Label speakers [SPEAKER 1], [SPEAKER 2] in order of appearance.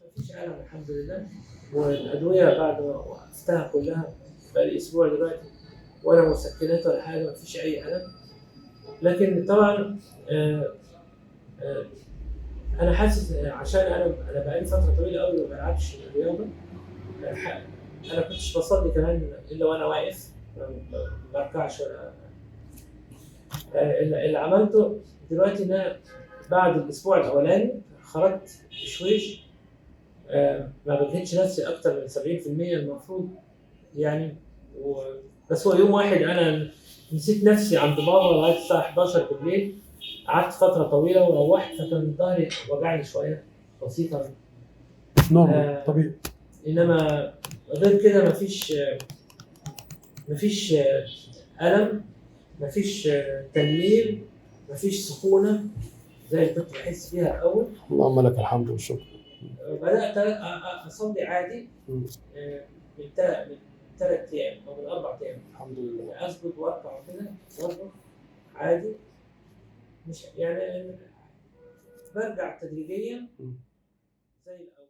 [SPEAKER 1] مفيش ألم الحمد لله، والأدوية بعد ما وقفتها كلها بقالي أسبوع دلوقتي، ولا مسكنات ولا حاجة، مفيش أي ألم. لكن طبعا آه، آه، أنا حاسس عشان أنا بقالي فترة طويلة أوي ما بلعبش رياضة. أنا كنتش بصلي كمان إلا وأنا واقف، ما بركعش ولا اللي عملته دلوقتي إن أنا بعد الأسبوع الأولاني خرجت بشويش. ما بجهدش نفسي أكتر من 70% المفروض يعني. و... بس هو يوم واحد أنا نسيت نفسي عند بابا لغاية الساعة 11 بالليل، قعدت فترة طويلة وروحت، فكان ظهري وجعني شوية بسيطة.
[SPEAKER 2] نورمال طبيعي.
[SPEAKER 1] إنما غير كده مفيش ألم، مفيش تنميل، مفيش سخونة زي اللي كنت بحس فيها الأول.
[SPEAKER 2] اللهم لك الحمد والشكر.
[SPEAKER 1] بدأت أصلي عادي من 3 أيام أو من 4 أيام.
[SPEAKER 2] الحمد لله.
[SPEAKER 1] أسجد وأركع وكده برضه عادي، مش يعني برجع تدريجيا زي الأول.